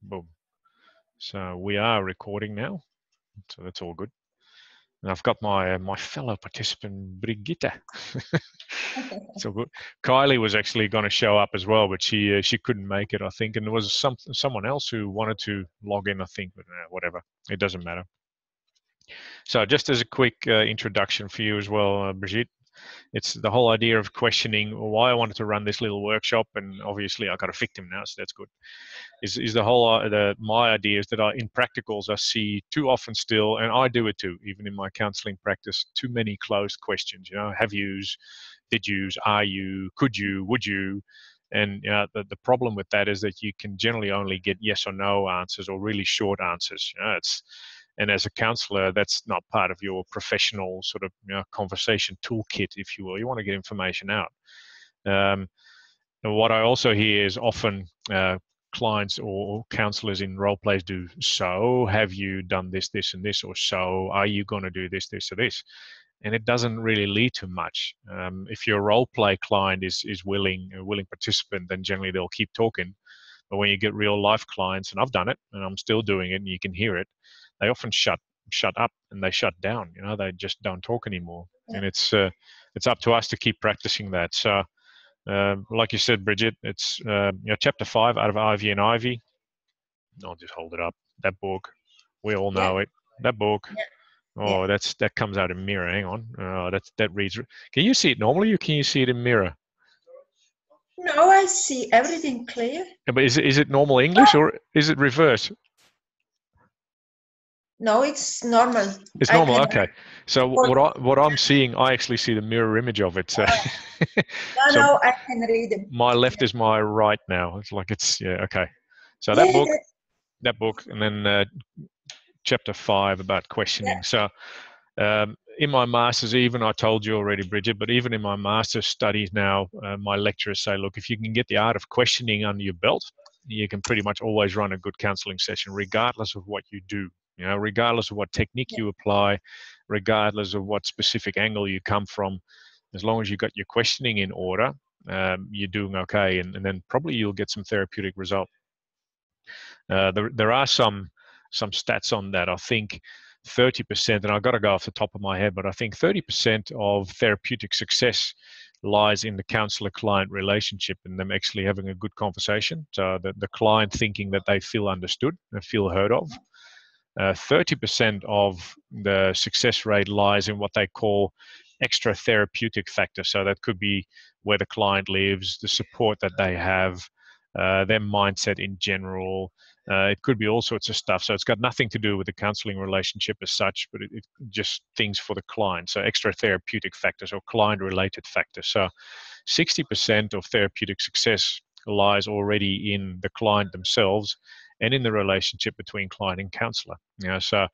Boom. So we are recording now, so that's all good. And I've got my my fellow participant Brigitte. So good. Kylie was actually going to show up as well, but she couldn't make it, I think, and there was someone else who wanted to log in, I think, but whatever, it doesn't matter. So just as a quick introduction for you as well, Brigitte, it's the whole idea of questioning why I wanted to run this little workshop, and obviously I got a victim now, so that's good. Is the whole my idea is that in practicals I see too often still, and I do it too, even in my counselling practice, too many closed questions. You know, have yous, did yous, are you, could you, would you, and the problem with that is that you can generally only get yes or no answers or really short answers. And as a counselor, that's not part of your professional sort of conversation toolkit, if you will. You want to get information out. And what I also hear is often clients or counselors in role plays do, so have you done this, this, and this, or so are you going to do this, this, or this? And it doesn't really lead to much. If your role play client is a willing participant, then generally they'll keep talking. But when you get real life clients, and I've done it, and I'm still doing it, and you can hear it, they often shut up and they shut down. They just don't talk anymore. And it's up to us to keep practicing that. So. Like you said, Bridget, it's chapter 5 out of Ivey and Ivey. I'll just hold it up. That book, we all know it. That book. Oh, that comes out in mirror. Hang on. That reads. Can you see it normally, or can you see it in mirror? No, I see everything clear. Yeah, but is it normal English or is it reverse? No, it's normal. It's normal. Okay. So what I'm seeing, I actually see the mirror image of it. So, no, I can read it. My left is my right now. It's like okay. So that book, and then chapter 5 about questioning. So in my master's, even I told you already, Bridget, but even in my master's studies now, my lecturers say, look, if you can get the art of questioning under your belt, you can pretty much always run a good counseling session, regardless of what you do. Regardless of what technique you apply, regardless of what specific angle you come from, as long as you got your questioning in order, you're doing okay, and then probably you'll get some therapeutic result. There are some stats on that. I think 30%, and I've got to go off the top of my head, but I think 30% of therapeutic success lies in the counselor-client relationship and them actually having a good conversation. So the client thinking that they feel understood and feel heard of. 30% of the success rate lies in what they call extra therapeutic factors. So that could be where the client lives, the support that they have, their mindset in general. It could be all sorts of stuff. So it's got nothing to do with the counseling relationship as such, but it just things for the client. So extra therapeutic factors or client-related factors. So 60% of therapeutic success lies already in the client themselves and in the relationship between client and counselor. So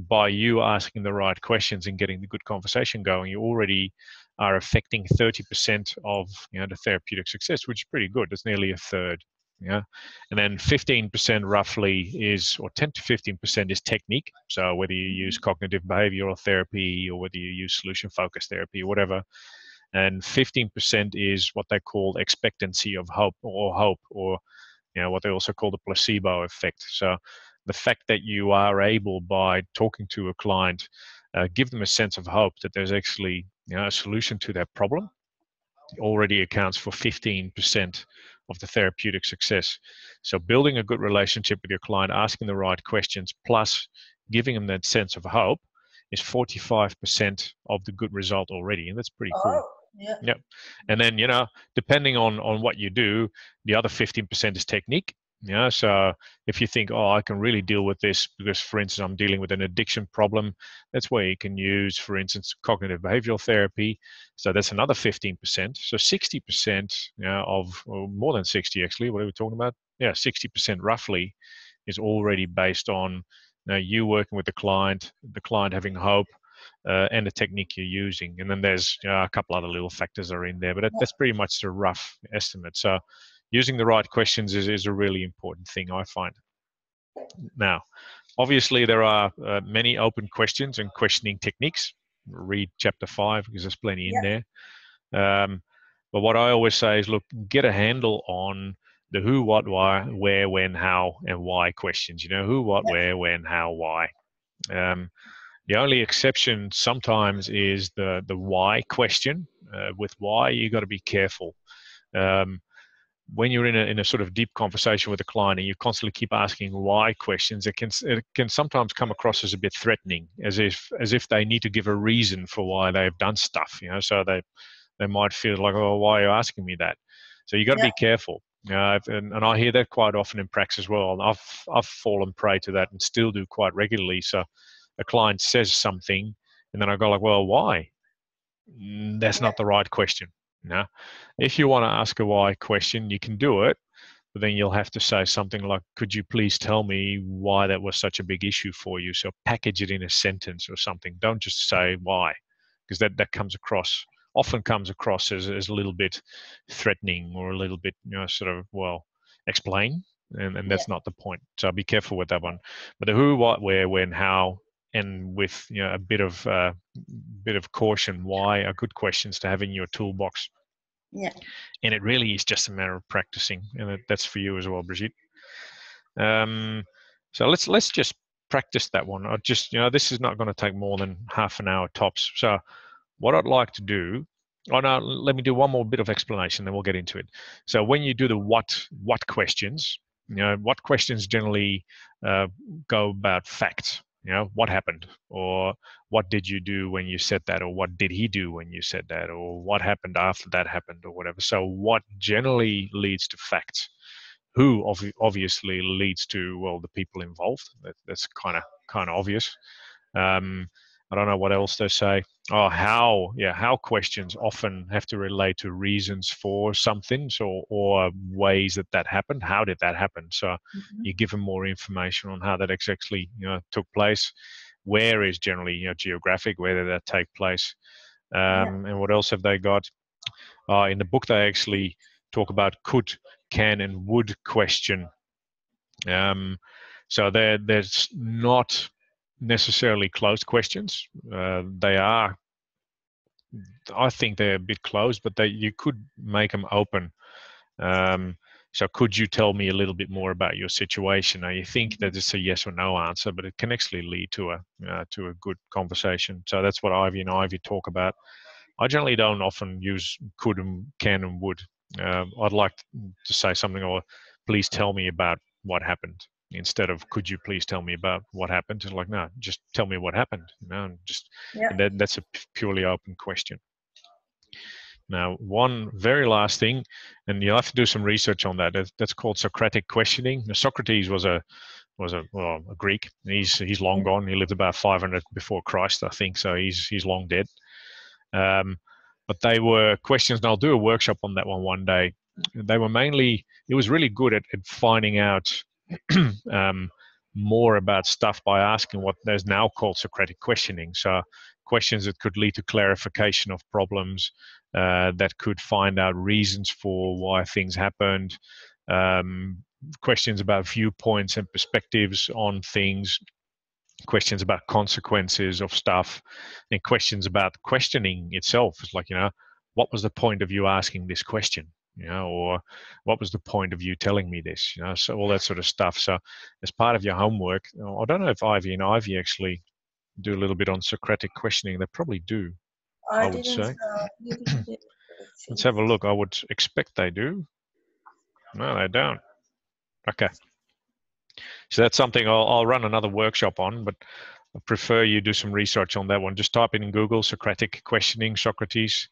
by you asking the right questions and getting the good conversation going, you already are affecting 30% of the therapeutic success, which is pretty good. It's nearly a third. And then 15% roughly is, or 10 to 15% is technique. So whether you use cognitive behavioral therapy or whether you use solution-focused therapy or whatever, and 15% is what they call expectancy of hope, or what they also call the placebo effect. So the fact that you are able, by talking to a client, give them a sense of hope that there's actually a solution to their problem, already accounts for 15% of the therapeutic success. So building a good relationship with your client, asking the right questions, plus giving them that sense of hope is 45% of the good result already. And that's pretty cool. Yeah. Yep. And then, depending on what you do, the other 15% is technique. So if you think, I can really deal with this because, for instance, I'm dealing with an addiction problem, that's where you can use, for instance, cognitive behavioral therapy. So that's another 15%. So 60% or more than 60 actually, what are we talking about? 60% roughly is already based on you working with the client having hope, and the technique you're using. And then there's a couple other little factors are in there, but that's pretty much the rough estimate. So using the right questions is a really important thing, I find. Now, obviously, there are many open questions and questioning techniques. Read chapter 5 because there's plenty in there. But what I always say is, look, get a handle on the who, what, why, where, when, how, and why questions. Who, what, where, when, how, why. The only exception sometimes is the why question. With why, you got to be careful. When you're in a sort of deep conversation with a client and you constantly keep asking why questions, it can sometimes come across as a bit threatening, as if they need to give a reason for why they've done stuff. So they might feel like, oh, why are you asking me that? So you got to be careful. And I hear that quite often in practice as well. I've fallen prey to that and still do quite regularly. So a client says something, and then I go like, well, why? That's not the right question. If you want to ask a why question, you can do it, but then you'll have to say something like, could you please tell me why that was such a big issue for you? So package it in a sentence or something. Don't just say why, because that often comes across as a little bit threatening or a little bit, sort of, well, explain, and that's not the point. So be careful with that one. But the who, what, where, when, how, and with a bit of caution, why are good questions to have in your toolbox. Yeah. And it really is just a matter of practicing, and that's for you as well, Brigitte. So let's just practice that one. This is not going to take more than half an hour tops. So what I'd like to do, let me do one more bit of explanation, then we'll get into it. So when you do the what questions, what questions generally go about facts. What happened, or what did you do when you said that, or what did he do when you said that, or what happened after that happened, or whatever. So what generally leads to facts? Who obviously leads to, well, the people involved. That's kind of obvious. I don't know what else they say. Oh, how? Yeah, how questions often have to relate to reasons for something, or ways that happened. How did that happen? So you give them more information on how that exactly took place. Where is generally geographic, where did that take place, and what else have they got? In the book they actually talk about could, can, and would question. So there's not necessarily closed questions. They are, I think they're a bit closed, but you could make them open. So could you tell me a little bit more about your situation? Now, you think that it's a yes or no answer, but it can actually lead to a good conversation. So that's what Ivey and Ivey talk about. I generally don't often use could and can and would. I'd like to say something, or please tell me about what happened, instead of could you please tell me about what happened. It's like, no, just tell me what happened. And that's a purely open question. Now, one very last thing, and you'll have to do some research on that. That's called Socratic Questioning. Now, Socrates was a Greek. He's long gone. He lived about 500 before Christ, I think. So he's long dead. But they were questions, and I'll do a workshop on that one day. They were mainly, it was really good at finding out more about stuff by asking what there's now called Socratic questioning. So questions that could lead to clarification of problems, that could find out reasons for why things happened, questions about viewpoints and perspectives on things, questions about consequences of stuff, and questions about questioning itself. It's like, what was the point of you asking this question? Or what was the point of you telling me this? So all that sort of stuff. So as part of your homework, I don't know if Ivey and Ivey actually do a little bit on Socratic questioning. They probably do, I would say. Let's have a look. I would expect they do. No, they don't. Okay. So that's something I'll run another workshop on, but I prefer you do some research on that one. Just type in Google Socratic questioning Socrates,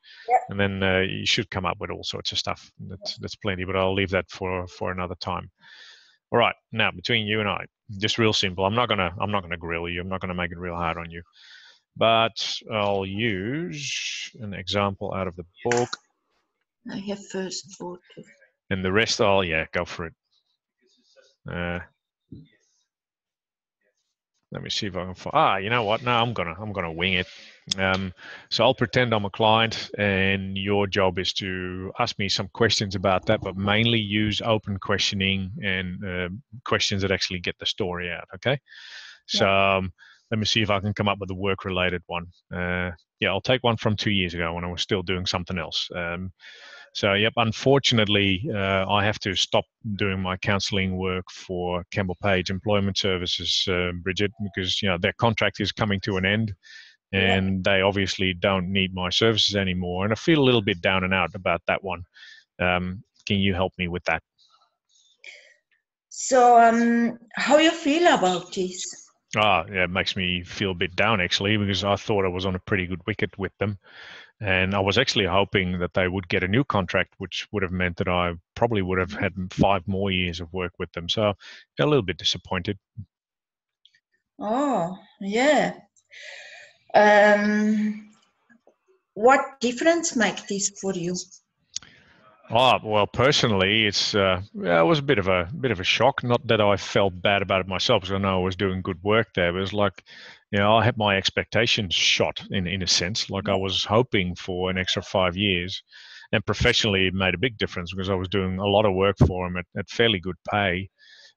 and then you should come up with all sorts of stuff. That's plenty, but I'll leave that for another time. All right, now between you and I, just real simple. I'm not gonna grill you. I'm not gonna make it real hard on you, but I'll use an example out of the book. I have first thought. And the rest, go for it. Let me see if I can find. You know what? No, I'm gonna wing it. So I'll pretend I'm a client, and your job is to ask me some questions about that, but mainly use open questioning and questions that actually get the story out. Okay. So let me see if I can come up with a work-related one. I'll take one from 2 years ago when I was still doing something else. So, yep, unfortunately, I have to stop doing my counselling work for Campbell Page Employment Services, Bridget, because their contract is coming to an end, Yeah. and they obviously don't need my services anymore. And I feel a little bit down and out about that one. Can you help me with that? So, how you feel about this? Yeah, it makes me feel a bit down actually, because I thought I was on a pretty good wicket with them. And I was actually hoping that they would get a new contract, which would have meant that I probably would have had 5 more years of work with them. So a little bit disappointed. Oh, yeah. What difference make this for you? Oh, well, personally, it was a bit of a shock. Not that I felt bad about it myself, because I know I was doing good work there. But it was like, I had my expectations shot in a sense. Like I was hoping for an extra 5 years, and professionally, it made a big difference because I was doing a lot of work for them at fairly good pay.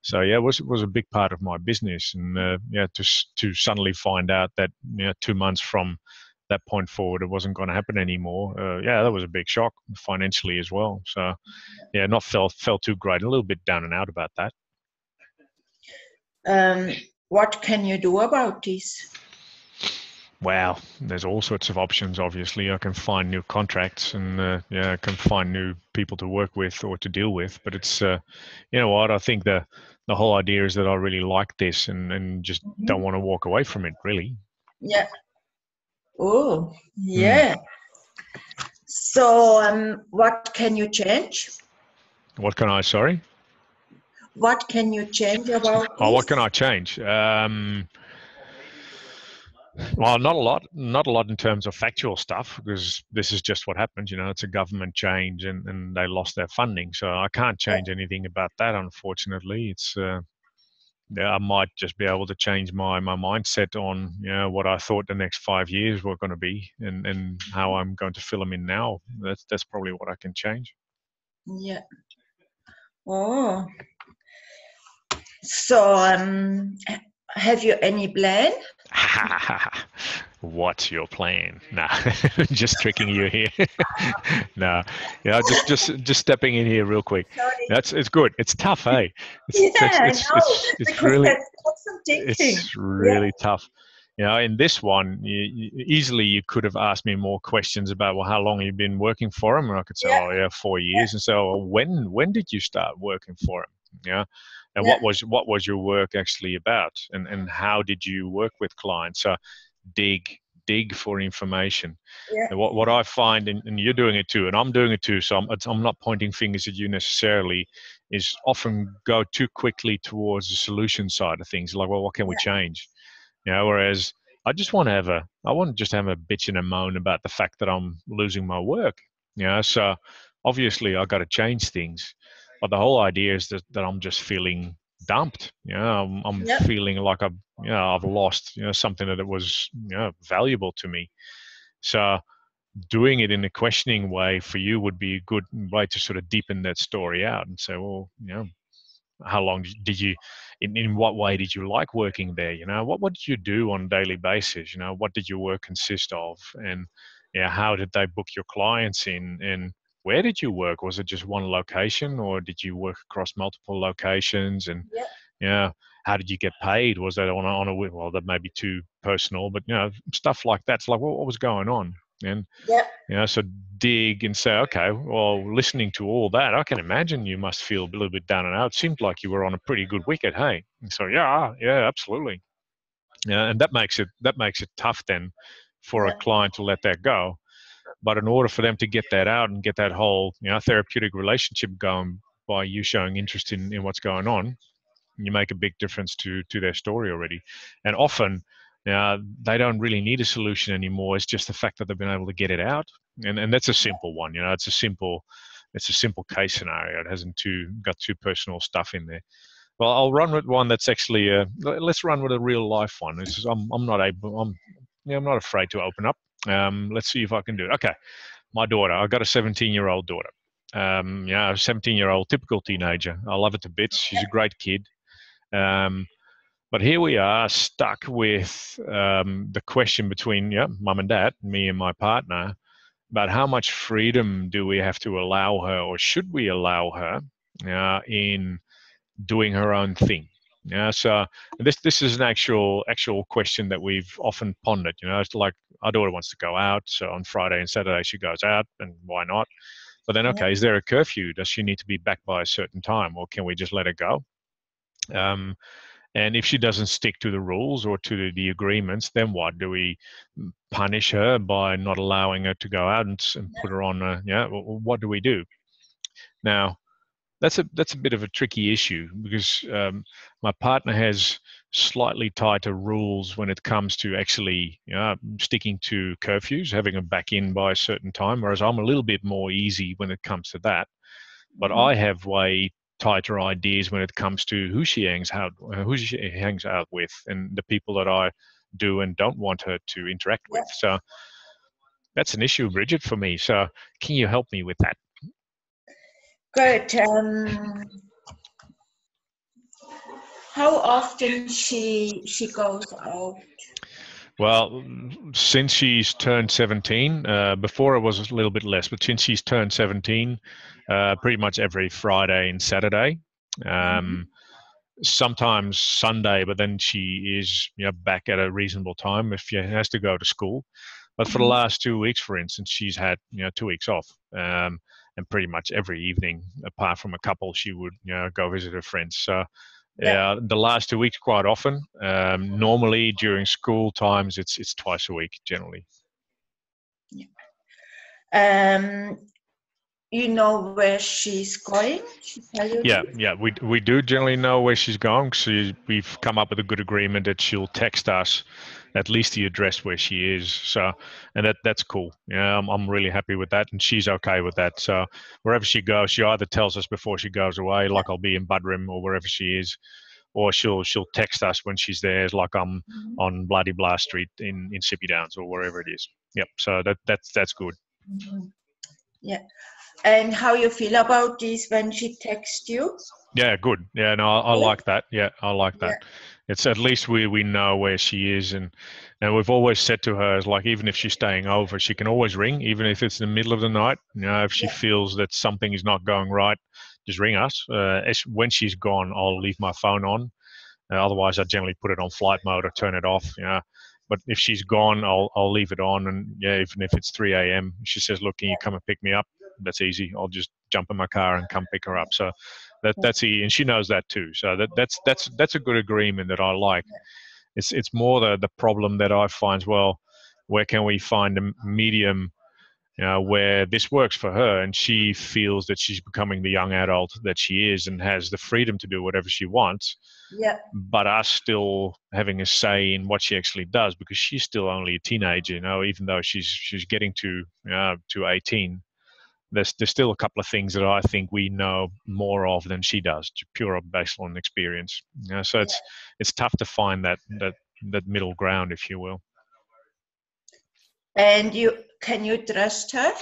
So yeah, it was a big part of my business, and to suddenly find out that 2 months from that point forward it wasn't going to happen anymore. That was a big shock financially as well. So yeah, not felt too great. A little bit down and out about that. What can you do about this? Wow, there's all sorts of options. Obviously, I can find new contracts, and I can find new people to work with or to deal with. But it's you know what, I think the whole idea is that I really like this, and just don't want to walk away from it. Really. Yeah. Oh, yeah. So, what can you change? What can I? Sorry. What can you change about Oh, this? what can I change? Well, not a lot. Not a lot in terms of factual stuff, because this is just what happened. It's a government change, and they lost their funding, so I can't change anything about that. Unfortunately, it's I might just be able to change my mindset on what I thought the next 5 years were going to be, and how I'm going to fill them in now. That's probably what I can change. Yeah. Oh. So, have you any plan? What's your plan? Nah, just tricking you here. No, just stepping in here real quick. Sorry. It's good. It's tough, hey. Yeah, I know. It's Because really that's awesome thinking. it's Yeah, really tough. In this one, easily you could have asked me more questions about, well, how long have you been working for him? And I could say, yeah, oh yeah, 4 years. And so, well, when did you start working for him? Yeah. And yeah, what was your work actually about? And how did you work with clients? So dig for information. yeah, And what I find, and you're doing it too, and I'm doing it too, so I'm not pointing fingers at you necessarily, is often go too quickly towards the solution side of things. Like, well, what can we yeah, change? Whereas I want to just have a bitch and a moan about the fact that I'm losing my work. So obviously I got to change things, but the whole idea is that I'm just feeling dumped. I'm yeah, feeling like I've lost something that was valuable to me. So doing it in a questioning way for you would be a good way to sort of deepen that story out and say, well, how long did you in what way did you like working there? What did you do on a daily basis? What did your work consist of? And how did they book your clients in? And where did you work? Was it just one location, or did you work across multiple locations? And yeah, yeah, how did you get paid? Was that on a well, that may be too personal, but stuff like that. It's like, what was going on? And yeah, so dig and say, okay, well, listening to all that, I can imagine you must feel a little bit down and out. It seemed like you were on a pretty good wicket, hey? And so, yeah, absolutely. Yeah, and that makes it tough then for a yeah, client to let that go. But in order for them to get that out and get that whole, therapeutic relationship going by you showing interest in what's going on, you make a big difference to their story already. And often they don't really need a solution anymore. It's just the fact that they've been able to get it out, and that's a simple one. It's a simple case scenario. It hasn't got too personal stuff in there. Well, I'll run with one that's actually let's run with a real life one. I'm not afraid to open up. Let's see if I can do it. Okay, my daughter. I've got a 17-year-old daughter. A 17-year-old typical teenager. I love her to bits. She's a great kid. But here we are stuck with the question between mum and dad, me and my partner. but how much freedom do we have to allow her, or should we allow her in doing her own thing? Yeah, so this is an actual question that we've often pondered. It's like our daughter wants to go out, so on Friday and Saturday she goes out, and why not? But then, okay, is there a curfew? Does she need to be back by a certain time, or can we just let her go? And if she doesn't stick to the rules or to the agreements, then what? Do we punish her by not allowing her to go out and put her on? What do we do? Now, that's a bit of a tricky issue, because my partner has slightly tighter rules when it comes to actually sticking to curfews, having them back in by a certain time, whereas I'm a little bit more easy when it comes to that. But I have way tighter ideas when it comes to who she hangs out with, and the people that I do and don't want her to interact with. So that's an issue, Bridget, for me. So can you help me with that? Good. How often she goes out? Well, since she's turned 17, before it was a little bit less, but since she's turned 17, pretty much every Friday and Saturday. Sometimes Sunday, but then she is back at a reasonable time if she has to go to school. But for the last 2 weeks, for instance, she's had 2 weeks off, and pretty much every evening, apart from a couple, she would go visit her friends. So the last 2 weeks quite often. Normally during school times, it's twice a week generally. You know where she's going? She tell you yeah, we do generally know where she's going. We've come up with a good agreement that she'll text us at least the address where she is. So, and that's cool. Yeah, I'm really happy with that, and she's okay with that. So wherever she goes, she either tells us before she goes away, like I'll be in Budrim or wherever she is, or she'll text us when she's there, like I'm on Bloody Blah Street in Sippy Downs or wherever it is. Yep. So that's good. Yeah. And how you feel about this when she texts you? Yeah, good. Yeah, no, I like that. Yeah, I like that. It's at least we know where she is, and we've always said to her, like, even if she's staying over, she can always ring, even if it's in the middle of the night. If she feels that something is not going right, just ring us. When she's gone, I'll leave my phone on. Otherwise, I generally put it on flight mode or turn it off. But if she's gone, I'll leave it on, and even if it's 3 a.m., she says, "Look, can you come and pick me up?" That's easy. I'll just jump in my car and come pick her up. So that's easy, and she knows that too. So that's a good agreement that I like. It's more the problem that I find. Well, where can we find a medium? Where this works for her, and she feels that she's becoming the young adult that she is, and has the freedom to do whatever she wants. But us still having a say in what she actually does, because she's still only a teenager. Even though she's getting to 18. There's still a couple of things that I think we know more of than she does, pure based on experience. So it's tough to find that middle ground, if you will. And can you trust her?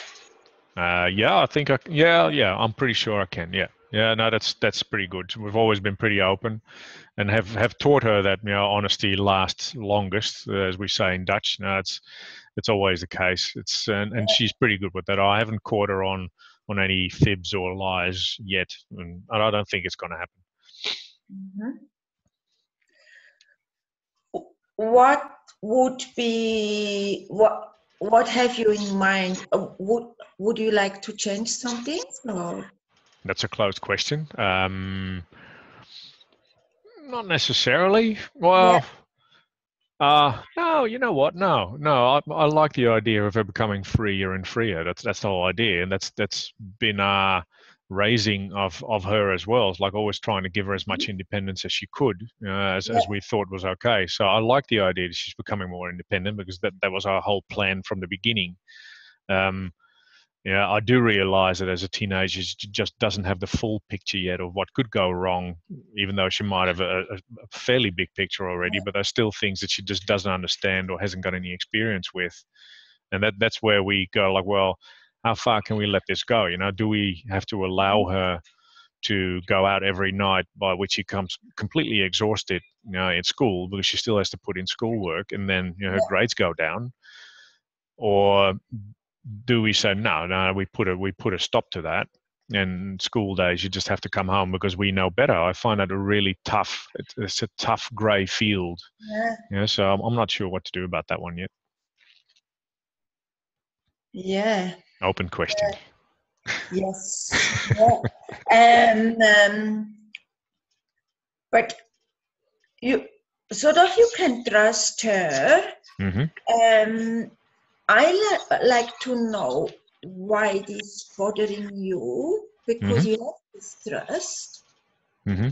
Yeah, I think I'm pretty sure I can. No, that's pretty good. We've always been pretty open, and have taught her that honesty lasts longest, as we say in Dutch. It's always the case. And she's pretty good with that. I haven't caught her on any fibs or lies yet, and I don't think it's going to happen. What would be what have you in mind? Would you like to change something? Or? That's a closed question. Not necessarily. Well, no, you know what? No. I like the idea of her becoming freer and freer. That's the whole idea, and that's been our raising of her as well. It's like always trying to give her as much independence as she could, as we thought was okay. So I like the idea that she's becoming more independent, because that was our whole plan from the beginning. I do realize that as a teenager, she just doesn't have the full picture yet of what could go wrong, even though she might have a fairly big picture already, but there's still things that she just doesn't understand or hasn't got any experience with. And that's where we go, like, well, how far can we let this go? Do we have to allow her to go out every night, by which she comes completely exhausted, in school, because she still has to put in schoolwork, and then her grades go down? Or do we say no? We put a stop to that. And school days, you just have to come home because we know better. I find that a really tough. It's a tough grey field. Yeah. Yeah, so I'm not sure what to do about that one yet. Yeah. Open question. Yes. Yeah. And but you sort of you can trust her. Mm-hmm. I like to know why it is bothering you because Mm-hmm. you have this trust. Mm-hmm.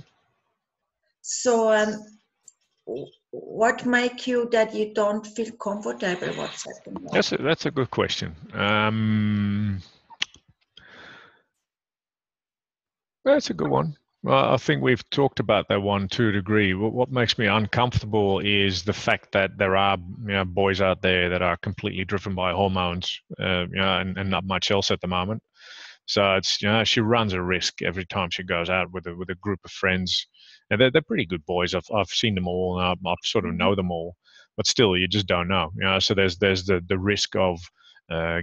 So what make you that you don't feel comfortable? What's happening? That's a good question. That's a good one. Well, I think we've talked about that one to a degree. What makes me uncomfortable is the fact that there are boys out there that are completely driven by hormones, and not much else at the moment. So it's she runs a risk every time she goes out with a group of friends, and they're pretty good boys. I've seen them all, and I sort of know them all, but still, you just don't know. So there's the risk of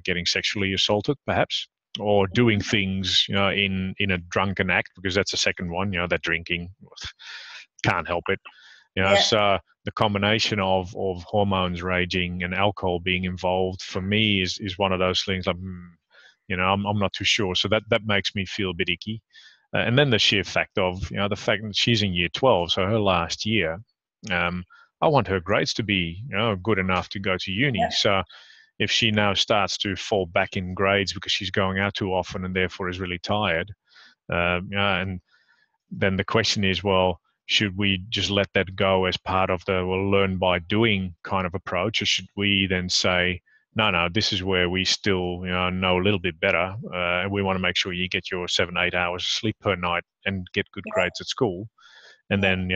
getting sexually assaulted, perhaps, or doing things in a drunken act, because that's the second one. They're drinking, can't help it. Yeah. So the combination of hormones raging and alcohol being involved for me is one of those things like, I'm not too sure. So that makes me feel a bit icky. And then the sheer fact of, the fact that she's in year 12, so her last year, I want her grades to be, good enough to go to uni. Yeah. So if she now starts to fall back in grades because she's going out too often and therefore is really tired, and then the question is, well, should we just let that go as part of the learn by doing kind of approach, or should we then say, no, this is where we still know a little bit better, and we want to make sure you get your 7-8 hours of sleep per night and get good grades at school, and then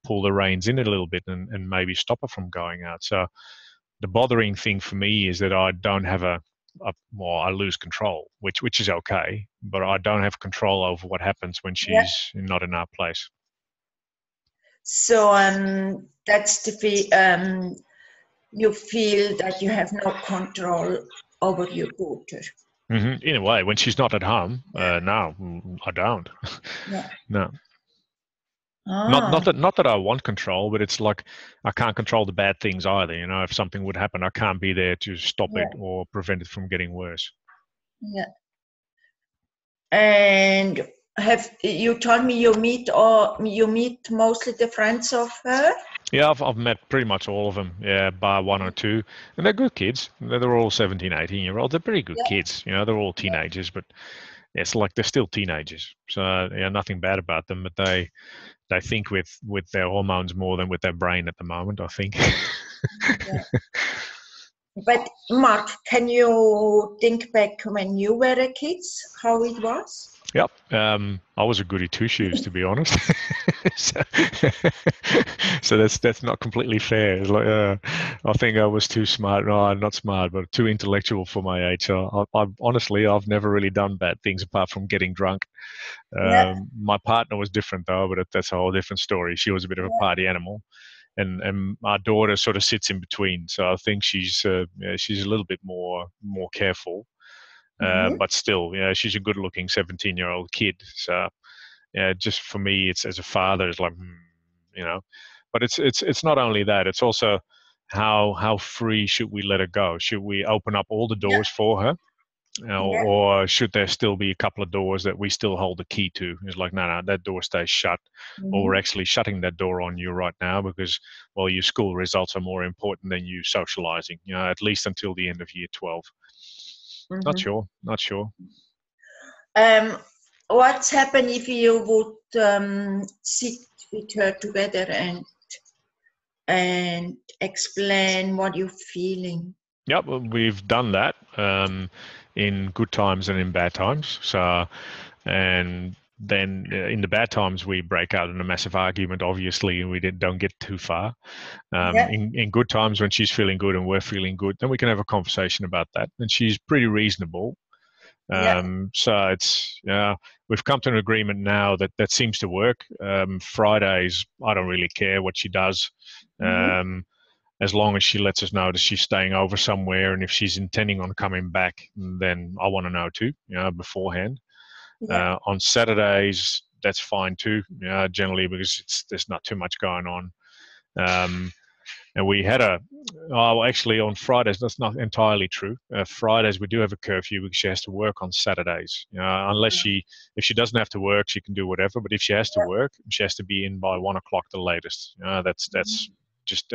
pull the reins in a little bit and maybe stop her from going out. So the bothering thing for me is that I don't have well, I lose control, which is okay, but I don't have control over what happens when Yeah. she's not in our place. So that's you feel that you have no control over your daughter. Mm-hmm. In a way, when she's not at home, no, I don't. Yeah. No. Ah. Not that I want control, but it's like I can't control the bad things either. If something would happen, I can't be there to stop it or prevent it from getting worse. Yeah. And have you told me you meet mostly the friends of her? Yeah, I've met pretty much all of them, bar one or two. And they're good kids. They're all 17, 18-year-olds. They're pretty good kids. They're all teenagers, but it's like they're still teenagers. So, nothing bad about them, but they think with their hormones more than with their brain at the moment, I think. Yeah. But Marc, can you think back when you were a kid, how it was? Yep. I was a goody two shoes, to be honest. so that's not completely fair. It's like I think I was too smart. No, not smart, but too intellectual for my age. So honestly, I've never really done bad things apart from getting drunk. My partner was different though, but that's a whole different story. She was a bit of a party animal, and my daughter sort of sits in between. So I think she's a little bit more careful. But still, she's a good-looking 17-year-old kid. So, just for me, it's as a father, it's like, But it's not only that. It's also how free should we let her go? Should we open up all the doors for her, or should there still be a couple of doors that we still hold the key to? It's like, no, that door stays shut, or we're actually shutting that door on you right now because, well, your school results are more important than you socializing. At least until the end of year 12. Not sure. What's happened if you would sit with her together and explain what you're feeling? Yep, well, we've done that in good times and in bad times. So, and then in the bad times we break out in a massive argument, obviously, and we don't get too far. In good times, when she's feeling good and we're feeling good, then we can have a conversation about that. And she's pretty reasonable. So it's we've come to an agreement now that seems to work. Fridays, I don't really care what she does. as long as she lets us know that she's staying over somewhere, and if she's intending on coming back, then I want to know too, beforehand. On Saturdays, that's fine too, generally, because there's not too much going on. And we had actually on Fridays, that's not entirely true. Fridays we do have a curfew because she has to work on Saturdays. Unless if she doesn't have to work, she can do whatever. But if she has to work, she has to be in by 1 o'clock the latest. That's just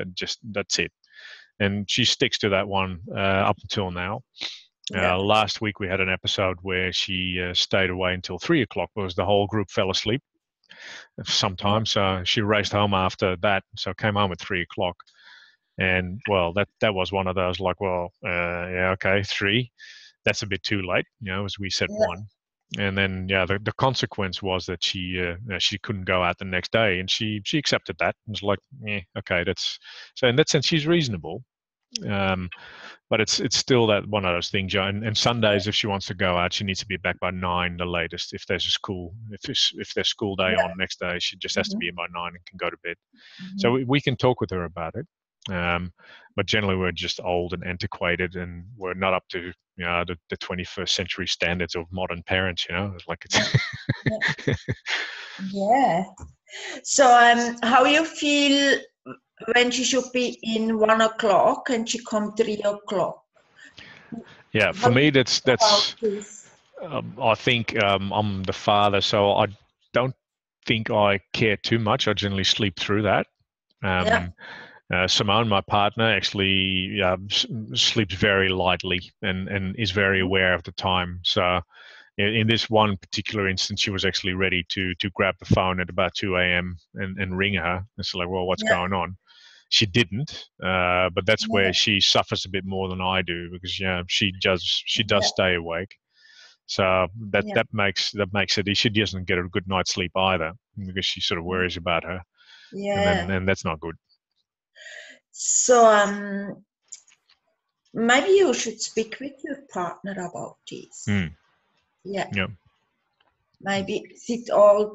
that's it. And she sticks to that one up until now. Last week we had an episode where she stayed away until 3 o'clock because the whole group fell asleep sometimes. She raced home after that, so came home at 3 o'clock. And well, that was one of those like, well, okay, 3, that's a bit too late, as we said 1. And then the consequence was that she couldn't go out the next day, and she accepted that. It was like, okay, that's so in that sense she's reasonable. But it's still that one of those things. And Sundays, if she wants to go out, she needs to be back by 9 the latest. If there's there's school day on next day, she just has to be in by 9 and can go to bed. So we can talk with her about it. But generally we're just old and antiquated, and we're not up to the 21st century standards of modern parents. It's like it's So how you feel when she should be in 1 o'clock and she come 3 o'clock? For me that's I think I'm the father, so I don't think I care too much. I generally sleep through that. Simone, my partner, actually sleeps very lightly and is very aware of the time. So in this one particular instance, she was actually ready to grab the phone at about 2 a.m. and ring her. It's like, well, what's going on? She didn't, but that's where she suffers a bit more than I do, because she does stay awake. So that makes it. She doesn't get a good night's sleep either, because she sort of worries about her. And that's not good. So maybe you should speak with your partner about this. Maybe sit all.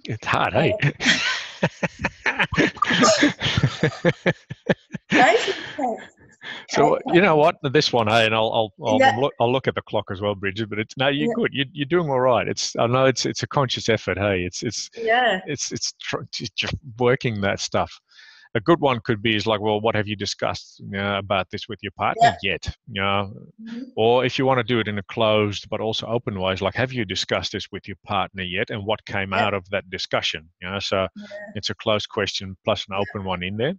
It's hard, hey. So you know what, this one, hey, and I'll look at the clock as well, Bridget. But you're good. You're doing all right. I know it's a conscious effort. Hey, it's just working that stuff. A good one could be is like, well, what have you discussed about this with your partner yet? Or if you want to do it in a closed but also open way, like, have you discussed this with your partner yet, and what came out of that discussion? So it's a closed question plus an open one in there.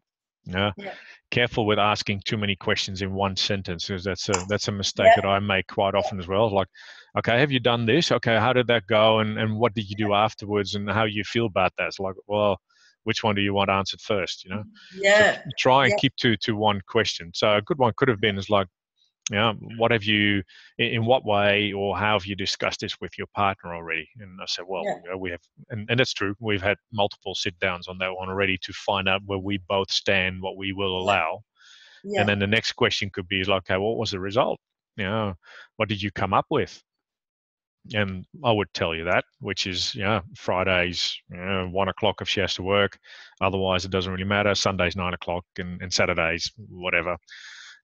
Careful with asking too many questions in one sentence, because that's a mistake that I make quite often as well. Like, okay, have you done this? Okay, how did that go? And what did you do afterwards? And how you feel about that? It's like, well, which one do you want answered first? So try and keep to one question. So a good one could have been is like, what have you, in what way or how have you discussed this with your partner already? And I said, well, we have, and that's true. We've had multiple sit downs on that one already to find out where we both stand, what we will allow. And then the next question could be like, okay, what was the result? What did you come up with? And I would tell you that, which is, Fridays, 1 o'clock if she has to work. Otherwise, it doesn't really matter. Sundays, 9 o'clock, and Saturdays, whatever.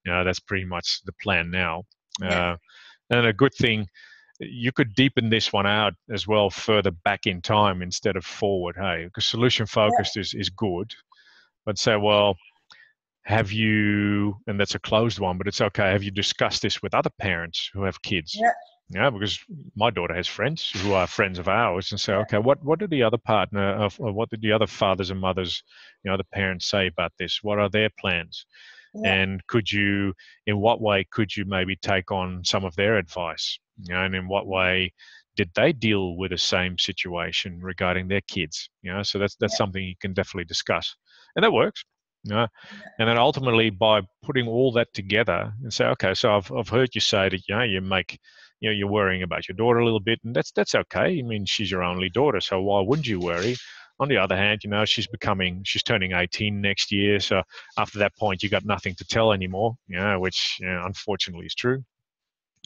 That's pretty much the plan now. And a good thing, you could deepen this one out as well further back in time instead of forward, hey, because solution focused is good. But say, well, have you, and that's a closed one, but it's okay, have you discussed this with other parents who have kids? Because my daughter has friends who are friends of ours, and say, okay, what did the other partner or what did the other fathers and mothers, the parents say about this? What are their plans? And in what way could you maybe take on some of their advice? And in what way did they deal with the same situation regarding their kids? So that's something you can definitely discuss, and that works. And then ultimately, by putting all that together and say, okay, so I've heard you say that you're worrying about your daughter a little bit, and that's okay. I mean, she's your only daughter, so why wouldn't you worry? On the other hand, she's turning 18 next year, so after that point, you got nothing to tell anymore. Which unfortunately is true.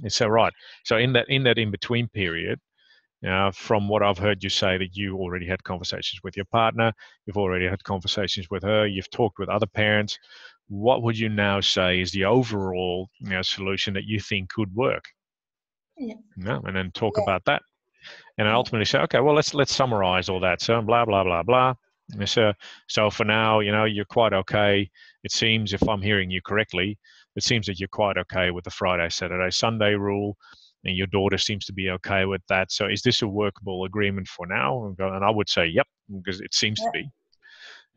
And so right, so in that in between period, From what I've heard you say, that you already had conversations with your partner, you've already had conversations with her, you've talked with other parents. What would you now say is the overall solution that you think could work? Yeah. And then talk about that. And I ultimately say, okay, well, let's summarize all that. So blah, blah, blah, blah. So for now, you're quite okay. It seems, if I'm hearing you correctly, it seems that you're quite okay with the Friday, Saturday, Sunday rule, and your daughter seems to be okay with that. So is this a workable agreement for now? And I would say, yep, because it seems to be.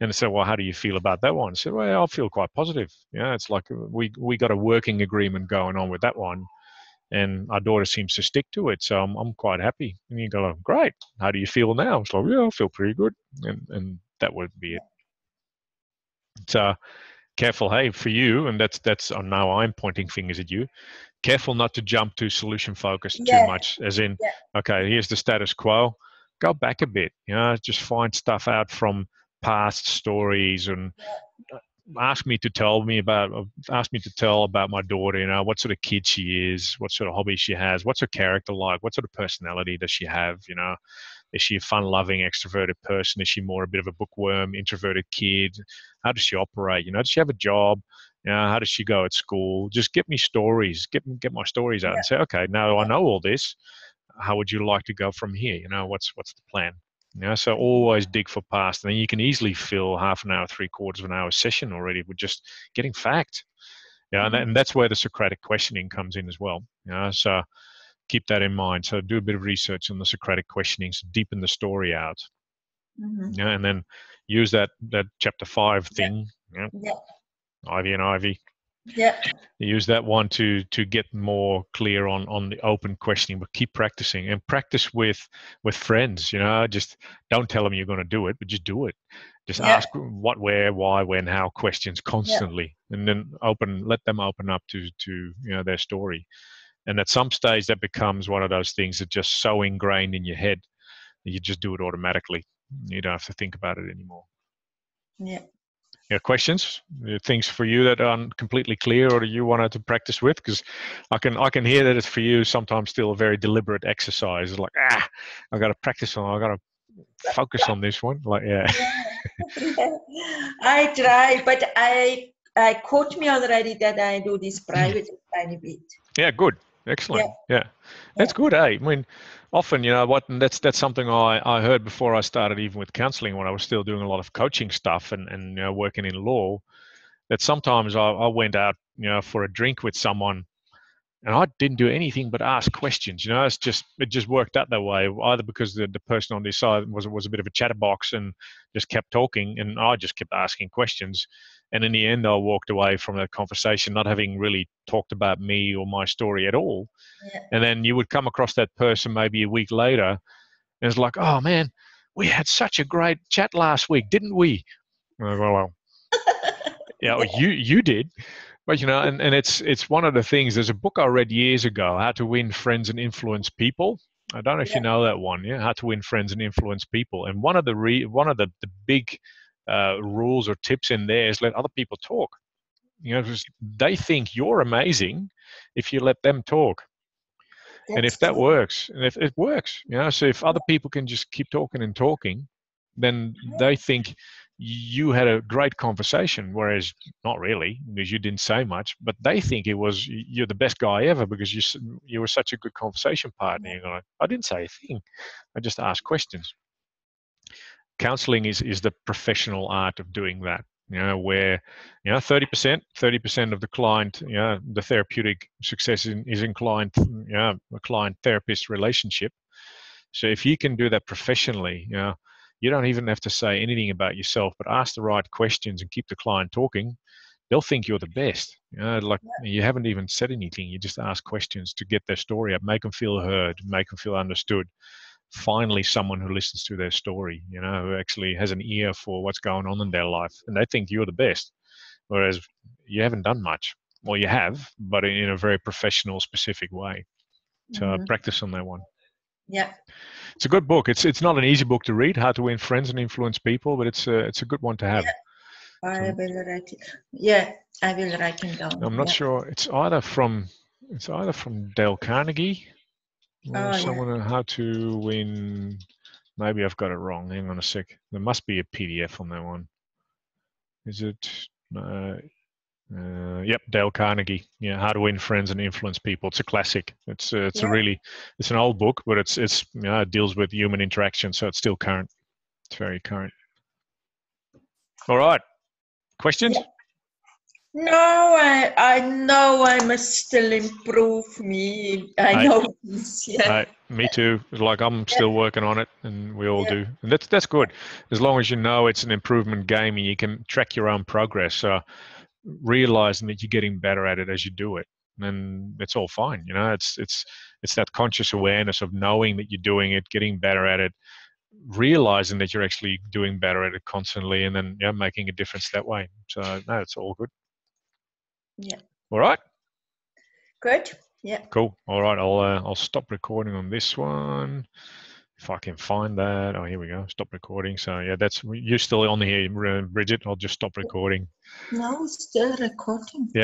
And I said, well, how do you feel about that one? I said, well, I feel quite positive. It's like we got a working agreement going on with that one, and our daughter seems to stick to it. So I'm quite happy. And you go, great. How do you feel now? It's like, yeah, I feel pretty good. And that would be it. So careful, hey, for you, and that's now I'm pointing fingers at you. Careful not to jump to solution focused too much, as in, okay, here's the status quo. Go back a bit, just find stuff out from past stories and ask me to tell about my daughter, what sort of kid she is, what sort of hobbies she has, what's her character like, what sort of personality does she have, is she a fun-loving extroverted person, is she more a bit of a bookworm introverted kid, how does she operate, does she have a job, how does she go at school? Just get me stories, get my stories out and say, okay, now I know all this, how would you like to go from here? What's the plan? So always dig for past, and then you can easily fill half an hour, 3/4 of an hour session already with just getting fact. And that's where the Socratic questioning comes in as well. So keep that in mind. So do a bit of research on the Socratic questioning, so deepen the story out. And then use that chapter 5 thing. Ivey and Ivey. Use that one to get more clear on the open questioning, but keep practicing and practice with friends. Just don't tell them you're going to do it, but just do it. Just ask what, where, why, when, how questions constantly, and then let them open up to their story. And at some stage, that becomes one of those things that just so ingrained in your head that you just do it automatically. You don't have to think about it anymore. Questions, things for you that aren't completely clear or you wanted to practice with? Because I can hear that it's for you sometimes still a very deliberate exercise. It's like, I got to practice on, I got to focus on this one. Like, I try, but I caught me already that I do this private a tiny bit. Yeah, good. Excellent. Yeah. That's good, eh? I mean, often, and that's something I heard before I started even with counselling, when I was still doing a lot of coaching stuff and working in law, that sometimes I went out, for a drink with someone, and I didn't do anything but ask questions. It just worked out that way, either because the person on this side was a bit of a chatterbox and just kept talking, and I just kept asking questions. And in the end, I walked away from that conversation not having really talked about me or my story at all. And then you would come across that person maybe a week later, and it's like, oh man, we had such a great chat last week, didn't we? And I go, well, yeah, you did. But and it's one of the things. There's a book I read years ago, How to Win Friends and Influence People. I don't know if you know that one. Yeah, How to Win Friends and Influence People. And one of the big rules or tips in there is let other people talk. Because they think you're amazing if you let them talk. And if that works, and if it works, so if other people can just keep talking and talking, then they think you had a great conversation, whereas not really, because you didn't say much, but they think you're the best guy ever because you were such a good conversation partner. You're like, I didn't say a thing. I just asked questions. Counselling is the professional art of doing that. Where 30% of the client, the therapeutic success is inclined, a client therapist relationship. So if you can do that professionally, you don't even have to say anything about yourself, but ask the right questions and keep the client talking. They'll think you're the best. You haven't even said anything. You just ask questions to get their story up, make them feel heard, make them feel understood. Finally, someone who listens to their story, who actually has an ear for what's going on in their life, and they think you're the best, whereas you haven't done much. Well, you have, but in a very professional, specific way. So practice on that one. Yeah, it's a good book. It's not an easy book to read, How to Win Friends and Influence People, but it's a good one to have. I will write it. Yeah, I will write it down. I'm not sure. It's either from Dale Carnegie, Oh, someone how to win. Maybe I've got it wrong. Hang on a sec. There must be a PDF on that one. Is it? Yep, Dale Carnegie. Yeah, How to Win Friends and Influence People. It's a classic. It's a really, it's an old book, but it deals with human interaction, so it's still current. It's very current. All right. Questions? Yeah. No, I know I must still improve me. I know this. Yeah. Me too. Like I'm still working on it, and we all do. And that's good. As long as you know it's an improvement game and you can track your own progress. So realizing that you're getting better at it as you do it, and it's all fine. You know, it's that conscious awareness of knowing that you're doing it, getting better at it, realizing that you're actually doing better at it constantly, and then making a difference that way. So no, it's all good. Yeah. All right. Good. Yeah. Cool. All right. I'll stop recording on this one. If I can find that. Oh, here we go. Stop recording. So yeah, you're still on here, Bridget. I'll just stop recording. No, it's still recording. Yeah.